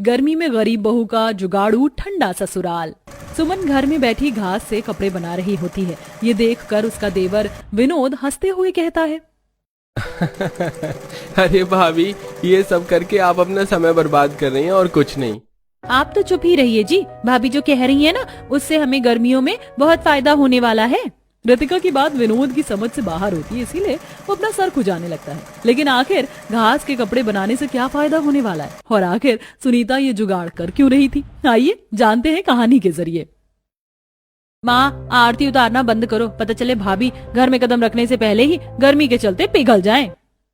गर्मी में गरीब बहू का जुगाड़ू ठंडा ससुराल। सुमन घर में बैठी घास से कपड़े बना रही होती है। ये देखकर उसका देवर विनोद हंसते हुए कहता है, अरे भाभी, ये सब करके आप अपना समय बर्बाद कर रही हैं और कुछ नहीं। आप तो चुप ही रहिए जी। भाभी जो कह रही है ना, उससे हमें गर्मियों में बहुत फायदा होने वाला है। रितिका की बात विनोद की समझ से बाहर होती है, इसीलिए वो अपना सर खुजाने लगता है। लेकिन आखिर घास के कपड़े बनाने से क्या फायदा होने वाला है, और आखिर सुनीता ये जुगाड़ कर क्यों रही थी? आइए जानते हैं कहानी के जरिए। माँ, आरती उतारना बंद करो, पता चले भाभी घर में कदम रखने से पहले ही गर्मी के चलते पिघल जाएं।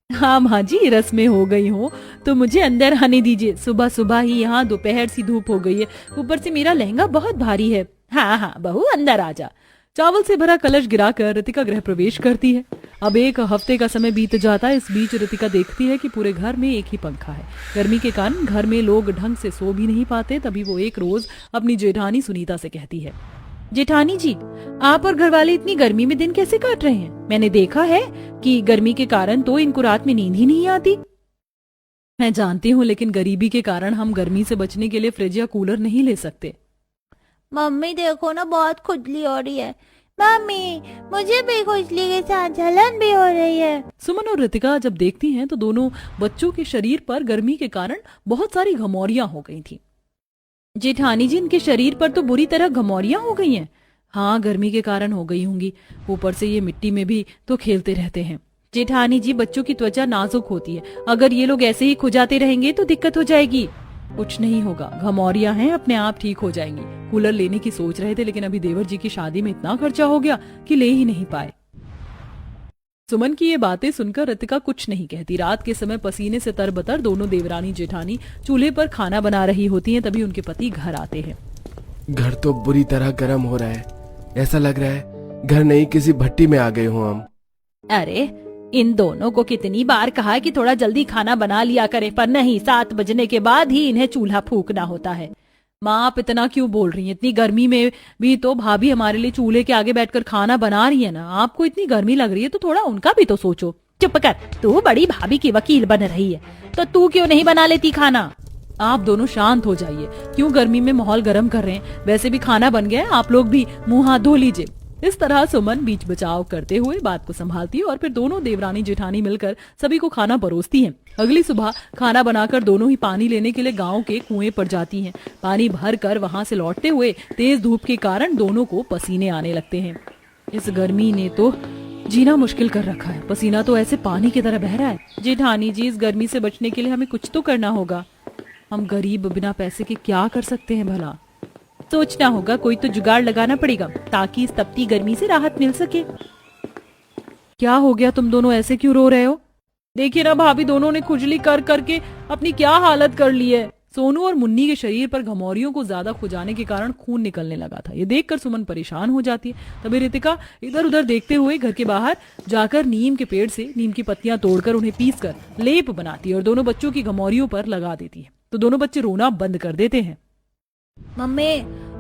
हाँ माँ जी, रस्में हो गई हो तो मुझे अंदर आने दीजिए। सुबह सुबह ही यहाँ दोपहर सी धूप हो गई है, ऊपर से मेरा लहंगा बहुत भारी है। हाँ हाँ बहू, अंदर आ जा। चावल से भरा कलश गिराकर रितिका गृह प्रवेश करती है। अब एक हफ्ते का समय बीत जाता है। इस बीच रितिका देखती है कि पूरे घर में एक ही पंखा है। गर्मी के कारण घर में लोग ढंग से सो भी नहीं पाते। तभी वो एक रोज अपनी जेठानी सुनीता से कहती है, जेठानी जी, आप और घरवाले इतनी गर्मी में दिन कैसे काट रहे हैं? मैंने देखा है कि गर्मी के कारण तो इनको रात में नींद ही नहीं आती। मैं जानती हूँ, लेकिन गरीबी के कारण हम गर्मी से बचने के लिए फ्रिज या कूलर नहीं ले सकते। मम्मी देखो ना, बहुत खुजली हो रही है। मम्मी, मुझे भी खुजली के साथ जलन भी हो रही है। सुमन और रितिका जब देखती हैं तो दोनों बच्चों के शरीर पर गर्मी के कारण बहुत सारी घमौरियां हो गई थी। जेठानी जी, इनके शरीर पर तो बुरी तरह घमौरियां हो गई हैं। हाँ, गर्मी के कारण हो गई होंगी। ऊपर से ये मिट्टी में भी तो खेलते रहते हैं। जेठानी जी, बच्चों की त्वचा नाजुक होती है, अगर ये लोग ऐसे ही खुजाते रहेंगे तो दिक्कत हो जाएगी। कुछ नहीं होगा, घमौरियां हैं, अपने आप ठीक हो जाएंगी। कूलर लेने की सोच रहे थे, लेकिन अभी देवर जी की शादी में इतना खर्चा हो गया कि ले ही नहीं पाए। सुमन की ये बातें सुनकर रितिका कुछ नहीं कहती। रात के समय पसीने से तरबतर दोनों देवरानी जेठानी चूल्हे पर खाना बना रही होती हैं। तभी उनके पति घर आते हैं। घर तो बुरी तरह गर्म हो रहा है, ऐसा लग रहा है घर नहीं किसी भट्टी में आ गए हो हम। अरे, इन दोनों को कितनी बार कहा है कि थोड़ा जल्दी खाना बना लिया करे, पर नहीं, 7 बजने के बाद ही इन्हें चूल्हा फूंकना होता है। माँ, आप इतना क्यों बोल रही हैं? इतनी गर्मी में भी तो भाभी हमारे लिए चूल्हे के आगे बैठकर खाना बना रही है ना। आपको इतनी गर्मी लग रही है तो थोड़ा उनका भी तो सोचो। चुप कर, तू बड़ी भाभी की वकील बन रही है, तो तू क्यों नहीं बना लेती खाना? आप दोनों शांत हो जाइए, क्यों गर्मी में माहौल गर्म कर रहे हैं? वैसे भी खाना बन गया है, आप लोग भी मुंह हाथ धो लीजिए। इस तरह सुमन बीच बचाव करते हुए बात को संभालती है और फिर दोनों देवरानी जेठानी मिलकर सभी को खाना परोसती हैं। अगली सुबह खाना बनाकर दोनों ही पानी लेने के लिए गांव के कुएं पर जाती हैं। पानी भर कर वहां से लौटते हुए तेज धूप के कारण दोनों को पसीने आने लगते हैं। इस गर्मी ने तो जीना मुश्किल कर रखा है। पसीना तो ऐसे पानी की तरह बह रहा है। जेठानी जी, इस गर्मी से बचने के लिए हमें कुछ तो करना होगा। हम गरीब बिना पैसे के क्या कर सकते हैं भला? सोचना होगा, कोई तो जुगाड़ लगाना पड़ेगा ताकि इस तपती गर्मी से राहत मिल सके। क्या हो गया, तुम दोनों ऐसे क्यों रो रहे हो? देखिए ना भाभी, दोनों ने खुजली कर करके अपनी क्या हालत कर ली है। सोनू और मुन्नी के शरीर पर घमौरियों को ज्यादा खुजाने के कारण खून निकलने लगा था। ये देखकर सुमन परेशान हो जाती है। तभी रितिका इधर उधर देखते हुए घर के बाहर जाकर नीम के पेड़ से नीम की पत्तियां तोड़कर उन्हें पीसकर लेप बनाती है और दोनों बच्चों की घमौरियों पर लगा देती है। तो दोनों बच्चे रोना बंद कर देते हैं। मम्मी,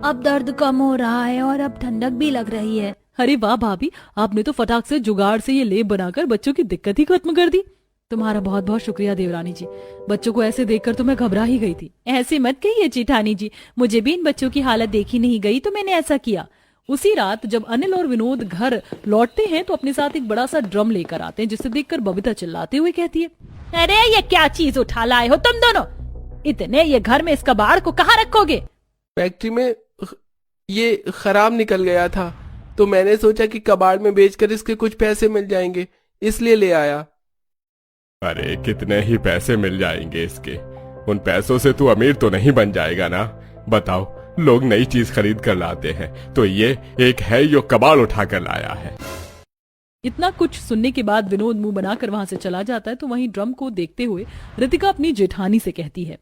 अब दर्द कम हो रहा है और अब ठंडक भी लग रही है। अरे वाह भाभी, आपने तो फटाक से जुगाड़ से ये लेप बनाकर बच्चों की दिक्कत ही खत्म कर दी। तुम्हारा बहुत बहुत शुक्रिया देवरानी जी। बच्चों को ऐसे देखकर तो मैं घबरा ही गई थी। ऐसे मत कहिए जेठानी जी, मुझे भी इन बच्चों की हालत देखी नहीं गई तो मैंने ऐसा किया। उसी रात जब अनिल और विनोद घर लौटते हैं तो अपने साथ एक बड़ा सा ड्रम लेकर आते हैं, जिसे देखकर बबीता चिल्लाते हुए कहती है, अरे ये क्या चीज उठा लाए हो तुम दोनों? इतने ये घर में इस कबाड़ को कहाँ रखोगे? फैक्ट्री में ये खराब निकल गया था, तो मैंने सोचा कि कबाड़ में बेचकर इसके कुछ पैसे मिल जाएंगे, इसलिए ले आया। अरे कितने ही पैसे मिल जाएंगे इसके? उन पैसों से तू अमीर तो नहीं बन जाएगा ना। बताओ, लोग नई चीज खरीद कर लाते हैं तो ये एक है जो कबाड़ उठा कर लाया है। इतना कुछ सुनने के बाद विनोद मुंह बनाकर वहां से चला जाता है। तो वहीं ड्रम को देखते हुए रितिका अपनी जेठानी से कहती है,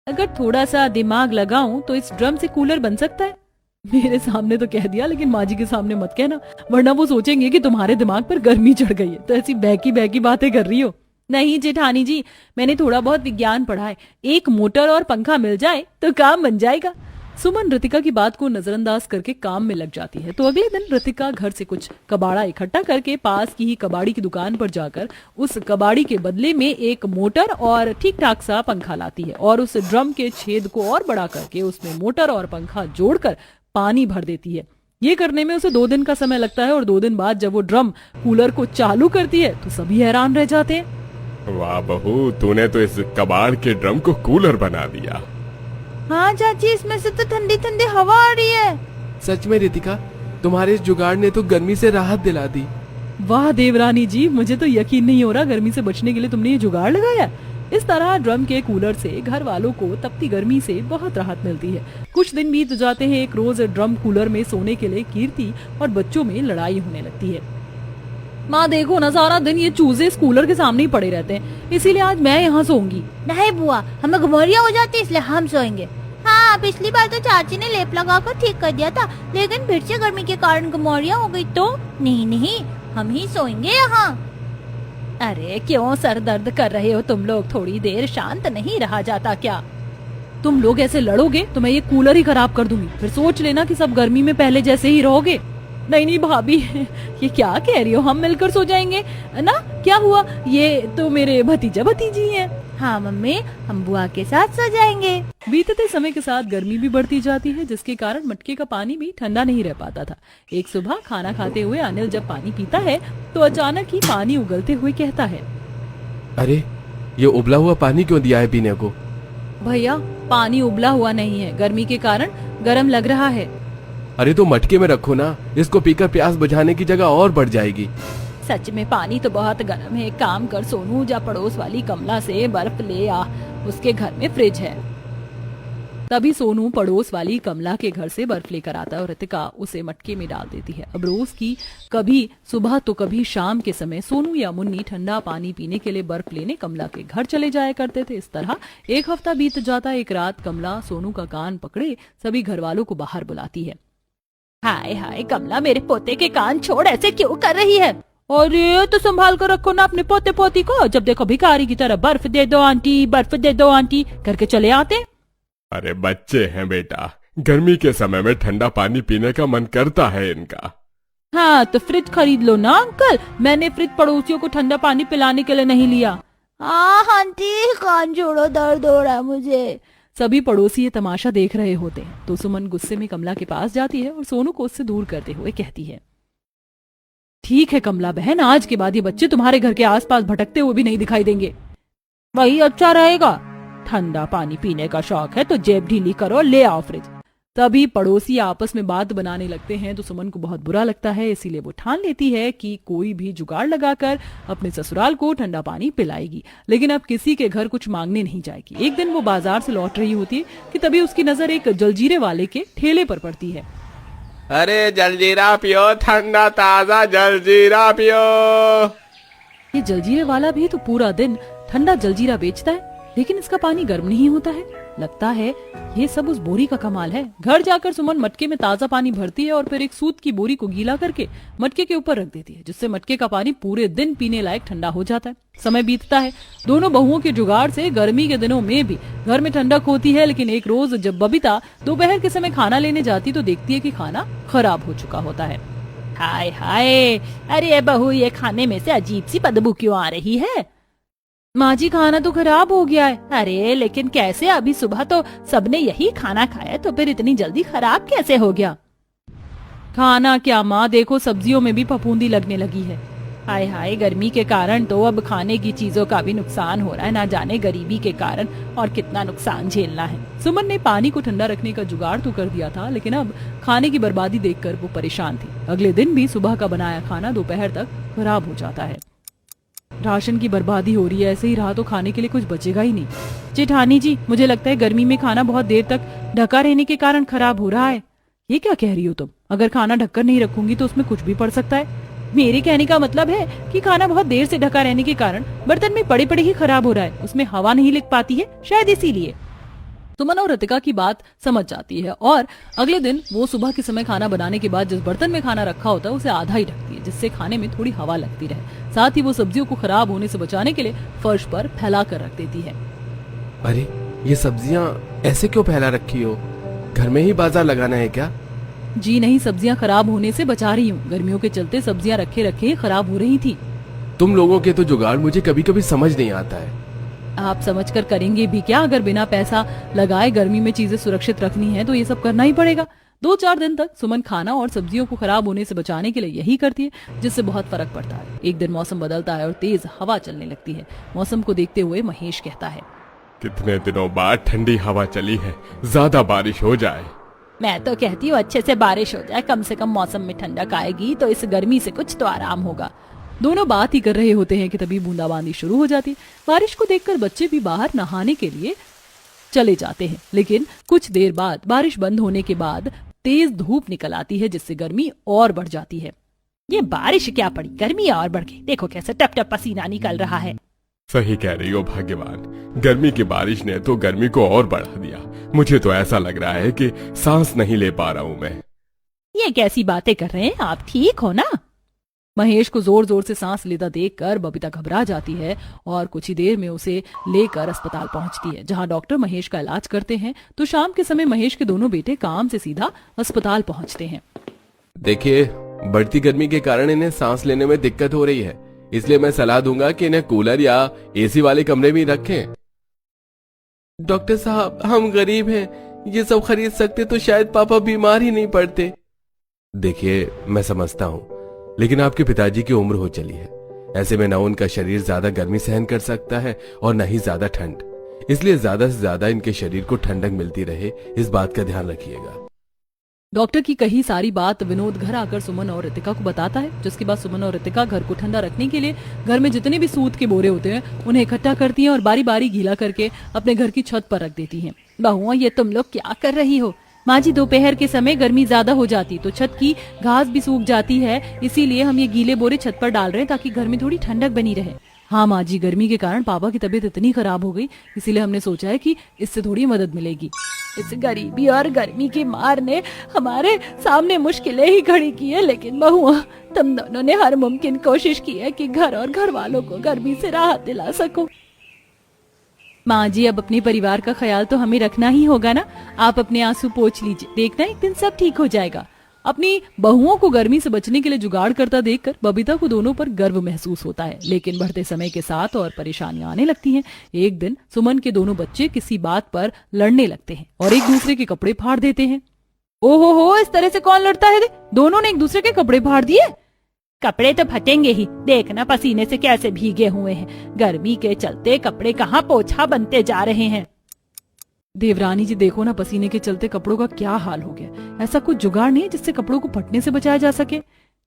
अगर थोड़ा सा दिमाग लगाऊं तो इस ड्रम से कूलर बन सकता है। मेरे सामने तो कह दिया, लेकिन माँ जी के सामने मत कहना, वरना वो सोचेंगे कि तुम्हारे दिमाग पर गर्मी चढ़ गई है, तो ऐसी बहकी बहकी बातें कर रही हो। नहीं जेठानी जी, मैंने थोड़ा बहुत विज्ञान पढ़ा है। एक मोटर और पंखा मिल जाए तो काम बन जाएगा। सुमन रितिका की बात को नजरअंदाज करके काम में लग जाती है। तो अगले दिन रितिका घर से कुछ कबाड़ा इकट्ठा करके पास की ही कबाड़ी की दुकान पर जाकर उस कबाड़ी के बदले में एक मोटर और ठीक ठाक सा पंखा लाती है और उस ड्रम के छेद को और बड़ा करके उसमें मोटर और पंखा जोड़कर पानी भर देती है। ये करने में उसे 2 दिन का समय लगता है और 2 दिन बाद जब वो ड्रम कूलर को चालू करती है तो सभी हैरान रह जाते हैं। वाह बहू, तूने तो इस कबाड़ के ड्रम को कूलर बना दिया। हाँ चाची, इसमें से तो ठंडी ठंडी हवा आ रही है। सच में रितिका, तुम्हारे इस जुगाड़ ने तो गर्मी से राहत दिला दी। वाह देवरानी जी, मुझे तो यकीन नहीं हो रहा गर्मी से बचने के लिए तुमने ये जुगाड़ लगाया। इस तरह ड्रम के कूलर से घर वालों को तपती गर्मी से बहुत राहत मिलती है। कुछ दिन बीत जाते हैं। एक रोज ड्रम कूलर में सोने के लिए कीर्ति और बच्चों में लड़ाई होने लगती है। माँ देखो ना, सारा दिन ये चूजे इस कूलर के सामने ही पड़े रहते हैं, इसीलिए आज मैं यहाँ सोऊंगी। नहीं बुआ, हमें घमौरिया हो जाती है इसलिए हम सोएंगे। हाँ, पिछली बार तो चाची ने लेप लगाकर ठीक कर दिया था, लेकिन फिर से गर्मी के कारण घमौरिया हो गई तो नहीं, हम ही सोएंगे यहाँ। अरे क्यों सर दर्द कर रहे हो तुम लोग? थोड़ी देर शांत नहीं रहा जाता क्या? तुम लोग ऐसे लड़ोगे तो मैं ये कूलर ही खराब कर दूंगी, फिर सोच लेना कि सब गर्मी में पहले जैसे ही रहोगे। नहीं भाभी, ये क्या कह रही हो? हम मिलकर सो जाएंगे ना, क्या हुआ? ये तो मेरे भतीजा भतीजी हैं। हाँ मम्मी, हम बुआ के साथ सो जाएंगे। बीतते समय के साथ गर्मी भी बढ़ती जाती है, जिसके कारण मटके का पानी भी ठंडा नहीं रह पाता था। एक सुबह खाना खाते हुए अनिल जब पानी पीता है तो अचानक ही पानी उगलते हुए कहता है, अरे ये उबला हुआ पानी क्यों दिया है पीने को? भैया पानी उबला हुआ नहीं है, गर्मी के कारण गर्म लग रहा है। अरे तो मटके में रखो ना, इसको पीकर प्यास बुझाने की जगह और बढ़ जाएगी। सच में पानी तो बहुत गर्म है। एक काम कर सोनू, जा पड़ोस वाली कमला से बर्फ ले आ, उसके घर में फ्रिज है। तभी सोनू पड़ोस वाली कमला के घर से बर्फ लेकर आता है और रितिका उसे मटके में डाल देती है। अब रोज की कभी सुबह तो कभी शाम के समय सोनू या मुन्नी ठंडा पानी पीने के लिए बर्फ लेने कमला के घर चले जाया करते थे। इस तरह एक हफ्ता बीत जाता। एक रात कमला सोनू का कान पकड़े सभी घर वालों को बाहर बुलाती है। हाय हाय कमला, मेरे पोते के कान छोड़, ऐसे क्यों कर रही है? अरे तो संभाल कर रखो ना अपने पोते पोती को, जब देखो भिखारी की तरह बर्फ दे दो आंटी, बर्फ दे दो आंटी करके चले आते। अरे बच्चे हैं बेटा, गर्मी के समय में ठंडा पानी पीने का मन करता है इनका। हाँ तो फ्रिज खरीद लो ना अंकल, मैंने फ्रिज पड़ोसियों को ठंडा पानी पिलाने के लिए नहीं लिया। हाँ आंटी, कान छोड़ो, दर्द हो रहा है मुझे। सभी पड़ोसी ये तमाशा देख रहे होते हैं तो सुमन गुस्से में कमला के पास जाती है और सोनू को उससे दूर करते हुए कहती है, ठीक है कमला बहन, आज के बाद ये बच्चे तुम्हारे घर के आसपास भटकते हुए भी नहीं दिखाई देंगे। वही अच्छा रहेगा। ठंडा पानी पीने का शौक है तो जेब ढीली करो, ले आओ फ्रिज। तभी पड़ोसी आपस में बात बनाने लगते हैं तो सुमन को बहुत बुरा लगता है, इसीलिए वो ठान लेती है कि कोई भी जुगाड़ लगाकर अपने ससुराल को ठंडा पानी पिलाएगी, लेकिन अब किसी के घर कुछ मांगने नहीं जाएगी। एक दिन वो बाजार से लौट रही होती है कि तभी उसकी नजर एक जलजीरे वाले के ठेले पर पड़ती है। अरे जलजीरा पियो, ठंडा ताजा जलजीरा पियो। ये जलजीरे वाला भी तो पूरा दिन ठंडा जलजीरा बेचता है, लेकिन इसका पानी गर्म नहीं होता है। लगता है ये सब उस बोरी का कमाल है। घर जाकर सुमन मटके में ताजा पानी भरती है और फिर एक सूत की बोरी को गीला करके मटके के ऊपर रख देती है, जिससे मटके का पानी पूरे दिन पीने लायक ठंडा हो जाता है। समय बीतता है। दोनों बहुओं के जुगाड़ से गर्मी के दिनों में भी घर में ठंडक होती है, लेकिन एक रोज जब बबीता दोपहर के समय खाना लेने जाती तो देखती है कि खाना खराब हो चुका होता है। हाय हाय, अरे बहू, ये खाने में से अजीब सी बदबू क्यों आ रही है? माँ जी खाना तो खराब हो गया है। अरे लेकिन कैसे? अभी सुबह तो सबने यही खाना खाया, तो फिर इतनी जल्दी खराब कैसे हो गया? खाना क्या माँ, देखो सब्जियों में भी फफूंदी लगने लगी है। हाय हाय, गर्मी के कारण तो अब खाने की चीजों का भी नुकसान हो रहा है, ना जाने गरीबी के कारण और कितना नुकसान झेलना है। सुमन ने पानी को ठंडा रखने का जुगाड़ तो कर दिया था, लेकिन अब खाने की बर्बादी देखकर वो परेशान थी। अगले दिन भी सुबह का बनाया खाना दोपहर तक खराब हो जाता है। राशन की बर्बादी हो रही है, ऐसे ही रहा तो खाने के लिए कुछ बचेगा ही नहीं। जेठानी जी, मुझे लगता है गर्मी में खाना बहुत देर तक ढका रहने के कारण खराब हो रहा है। ये क्या कह रही हो तुम? अगर खाना ढककर नहीं रखूंगी तो उसमें कुछ भी पड़ सकता है। मेरे कहने का मतलब है कि खाना बहुत देर से ढका रहने के कारण बर्तन में पड़े पड़े ही खराब हो रहा है, उसमें हवा नहीं लग पाती है, शायद इसीलिए। सुमन और रितिका की बात समझ जाती है और अगले दिन वो सुबह के समय खाना बनाने के बाद जिस बर्तन में खाना रखा होता है उसे आधा ही ढकती है, जिससे खाने में थोड़ी हवा लगती रहे। साथ ही वो सब्जियों को खराब होने से बचाने के लिए फर्श पर फैला कर रख देती है। अरे ये सब्जियां ऐसे क्यों फैला रखी हो? घर में ही बाजार लगाना है क्या? जी नहीं, सब्जियां खराब होने से बचा रही हूँ। गर्मियों के चलते सब्जियां रखे रखे खराब हो रही थी। तुम लोगों के तो जुगाड़ मुझे कभी कभी समझ नहीं आता है। आप समझकर करेंगे भी क्या? अगर बिना पैसा लगाए गर्मी में चीजें सुरक्षित रखनी है तो ये सब करना ही पड़ेगा। 2-4 दिन तक सुमन खाना और सब्जियों को खराब होने से बचाने के लिए यही करती है, जिससे बहुत फर्क पड़ता है। एक दिन मौसम बदलता है और तेज हवा चलने लगती है। मौसम को देखते हुए महेश कहता है, कितने दिनों बाद ठंडी हवा चली है, ज्यादा बारिश हो जाए। मैं तो कहती हूँ अच्छे से बारिश हो जाए, कम से कम मौसम में ठंडक आएगी तो इस गर्मी से कुछ तो आराम होगा। दोनों बात ही कर रहे होते हैं कि तभी बूंदाबांदी शुरू हो जाती है। बारिश को देखकर बच्चे भी बाहर नहाने के लिए चले जाते हैं, लेकिन कुछ देर बाद बारिश बंद होने के बाद तेज धूप निकल आती है, जिससे गर्मी और बढ़ जाती है। ये बारिश क्या पड़ी, गर्मी और बढ़ गई। देखो कैसे टप टप पसीना निकल रहा है। सही कह रही हो भाग्यवान, गर्मी की बारिश ने तो गर्मी को और बढ़ा दिया। मुझे तो ऐसा लग रहा है कि सांस नहीं ले पा रहा हूँ मैं। ये कैसी बातें कर रहे हैं आप, ठीक हो ना? महेश को जोर जोर से सांस लेता देखकर बबीता घबरा जाती है और कुछ ही देर में उसे लेकर अस्पताल पहुंचती है, जहां डॉक्टर महेश का इलाज करते हैं। तो शाम के समय महेश के दोनों बेटे काम से सीधा अस्पताल पहुंचते हैं। देखिए, बढ़ती गर्मी के कारण इन्हें सांस लेने में दिक्कत हो रही है, इसलिए मैं सलाह दूंगा कि इन्हें कूलर या एसी वाले कमरे में रखें। डॉक्टर साहब, हम गरीब हैं, ये सब खरीद सकते तो शायद पापा बीमार ही नहीं पड़ते। देखिए, मैं समझता हूँ, लेकिन आपके पिताजी की उम्र हो चली है। ऐसे में न उनका शरीर ज्यादा गर्मी सहन कर सकता है और न ही ज्यादा ठंड, इसलिए ज्यादा से ज्यादा इनके शरीर को ठंडक मिलती रहे, इस बात का ध्यान रखिएगा। डॉक्टर की कही सारी बात विनोद घर आकर सुमन और रितिका को बताता है, जिसके बाद सुमन और रितिका घर को ठंडा रखने के लिए घर में जितने भी सूत के बोरे होते हैं उन्हें इकट्ठा करती हैं और बारी बारी गीला करके अपने घर की छत पर रख देती हैं। बहुआ, ये तुम लोग क्या कर रही हो? माँ जी, दोपहर के समय गर्मी ज्यादा हो जाती तो छत की घास भी सूख जाती है, इसीलिए हम ये गीले बोरे छत पर डाल रहे हैं ताकि घर में थोड़ी ठंडक बनी रहे। हाँ माँ जी, गर्मी के कारण पापा की तबीयत इतनी खराब हो गई, इसीलिए हमने सोचा है कि इससे थोड़ी मदद मिलेगी। इस गरीबी और गर्मी की मार ने हमारे सामने मुश्किलें ही खड़ी की है, लेकिन बहुआ, तुम दोनों ने हर मुमकिन कोशिश की है कि घर और घर वालों को गर्मी से राहत दिला सको। माँ जी, अब अपने परिवार का ख्याल तो हमें रखना ही होगा ना। आप अपने आंसू पोंछ लीजिए, देखना एक दिन सब ठीक हो जाएगा। अपनी बहुओं को गर्मी से बचने के लिए जुगाड़ करता देखकर बबीता को दोनों पर गर्व महसूस होता है, लेकिन बढ़ते समय के साथ और परेशानियां आने लगती हैं। एक दिन सुमन के दोनों बच्चे किसी बात पर लड़ने लगते हैं और एक दूसरे के कपड़े फाड़ देते हैं। ओहो हो, इस तरह से कौन लड़ता है? दोनों ने एक दूसरे के कपड़े फाड़ दिए। कपड़े तो फटेंगे ही, देखना पसीने से कैसे भीगे हुए हैं। गर्मी के चलते कपड़े कहाँ पोछा बनते जा रहे हैं। देवरानी जी, देखो ना, पसीने के चलते कपड़ों का क्या हाल हो गया। ऐसा कुछ जुगाड़ नहीं है जिससे कपड़ों को फटने से बचाया जा सके?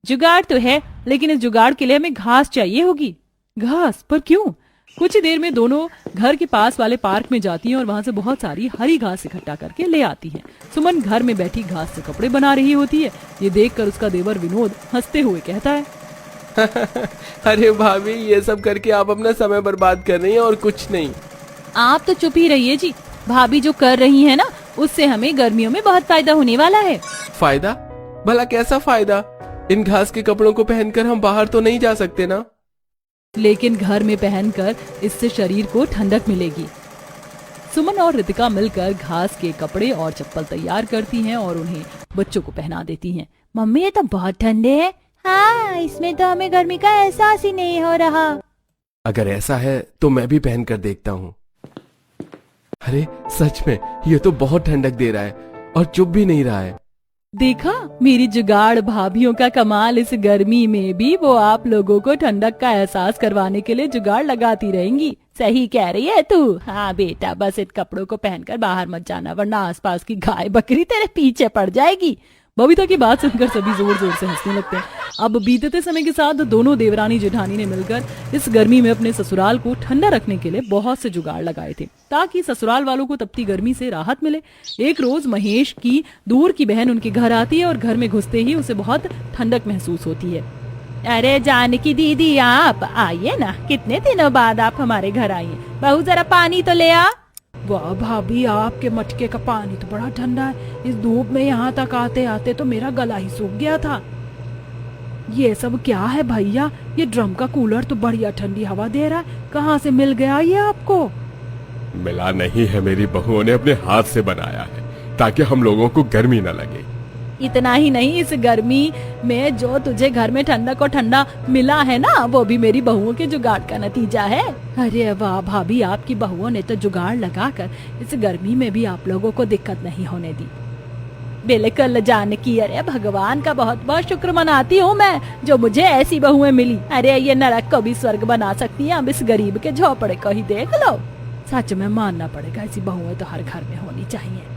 जुगाड़ तो है, लेकिन इस जुगाड़ के लिए हमें घास चाहिए होगी। घास? पर क्यों? कुछ ही देर में दोनों घर के पास वाले पार्क में जाती हैं और वहां से बहुत सारी हरी घास इकट्ठा करके ले आती हैं। सुमन घर में बैठी घास से कपड़े बना रही होती है। ये देखकर उसका देवर विनोद हंसते हुए कहता है, अरे भाभी, ये सब करके आप अपना समय बर्बाद कर रही हैं और कुछ नहीं। आप तो चुप ही रहिए जी। भाभी जो कर रही है ना, उससे हमें गर्मियों में बहुत फायदा होने वाला है। फायदा? भला कैसा फायदा? इन घास के कपड़ों को पहनकर हम बाहर तो नहीं जा सकते ना? लेकिन घर में पहनकर इससे शरीर को ठंडक मिलेगी। सुमन और रितिका मिलकर घास के कपड़े और चप्पल तैयार करती हैं और उन्हें बच्चों को पहना देती हैं। मम्मी, ये तो बहुत ठंडे हैं। हाँ, इसमें तो हमें गर्मी का एहसास ही नहीं हो रहा। अगर ऐसा है तो मैं भी पहन कर देखता हूँ। अरे सच में, ये तो बहुत ठंडक दे रहा है और चुप भी नहीं रहा है। देखा, मेरी जुगाड़ भाभीयों का कमाल। इस गर्मी में भी वो आप लोगों को ठंडक का एहसास करवाने के लिए जुगाड़ लगाती रहेंगी। सही कह रही है तू। हाँ बेटा, बस इन कपड़ों को पहनकर बाहर मत जाना, वरना आसपास की गाय बकरी तेरे पीछे पड़ जाएगी। बबीता की बात सुनकर सभी जोर जोर से हंसने लगते हैं। अब बीतते समय के साथ दोनों देवरानी जेठानी ने मिलकर इस गर्मी में अपने ससुराल को ठंडा रखने के लिए बहुत से जुगाड़ लगाए थे, ताकि ससुराल वालों को तपती गर्मी से राहत मिले। एक रोज महेश की दूर की बहन उनके घर आती है और घर में घुसते ही उसे बहुत ठंडक महसूस होती है। अरे जानकी दीदी, आप आइए ना, कितने दिनों बाद आप हमारे घर आई हैं। बहू, जरा पानी तो ले आ। वाह भाभी, आपके मटके का पानी तो बड़ा ठंडा है। इस धूप में यहाँ तक आते आते तो मेरा गला ही सूख गया था। ये सब क्या है भैया? ये ड्रम का कूलर तो बढ़िया ठंडी हवा दे रहा है। कहाँ से मिल गया ये आपको? मिला नहीं है, मेरी बहुओं ने अपने हाथ से बनाया है ताकि हम लोगों को गर्मी न लगे। इतना ही नहीं, इस गर्मी में जो तुझे घर में ठंडक और ठंडा मिला है ना, वो भी मेरी बहुओं के जुगाड़ का नतीजा है। अरे वाह भाभी, आपकी बहुओं ने तो जुगाड़ लगाकर इस गर्मी में भी आप लोगों को दिक्कत नहीं होने दी। बिल्कुल जानकी, अरे भगवान का बहुत बहुत शुक्र मनाती हूँ मैं जो मुझे ऐसी बहुएं मिली। अरे ये नरक को भी स्वर्ग बना सकती है, अब इस गरीब के झोपड़े को ही देख लो। सच में मानना पड़ेगा, ऐसी बहुएं तो हर घर में होनी चाहिए।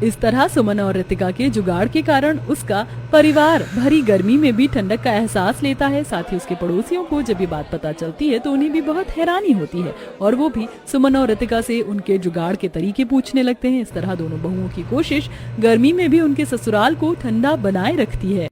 इस तरह सुमन और रितिका के जुगाड़ के कारण उसका परिवार भरी गर्मी में भी ठंडक का एहसास लेता है। साथ ही उसके पड़ोसियों को जब ये बात पता चलती है तो उन्हें भी बहुत हैरानी होती है और वो भी सुमन और रितिका से उनके जुगाड़ के तरीके पूछने लगते हैं। इस तरह दोनों बहुओं की कोशिश गर्मी में भी उनके ससुराल को ठंडा बनाए रखती है।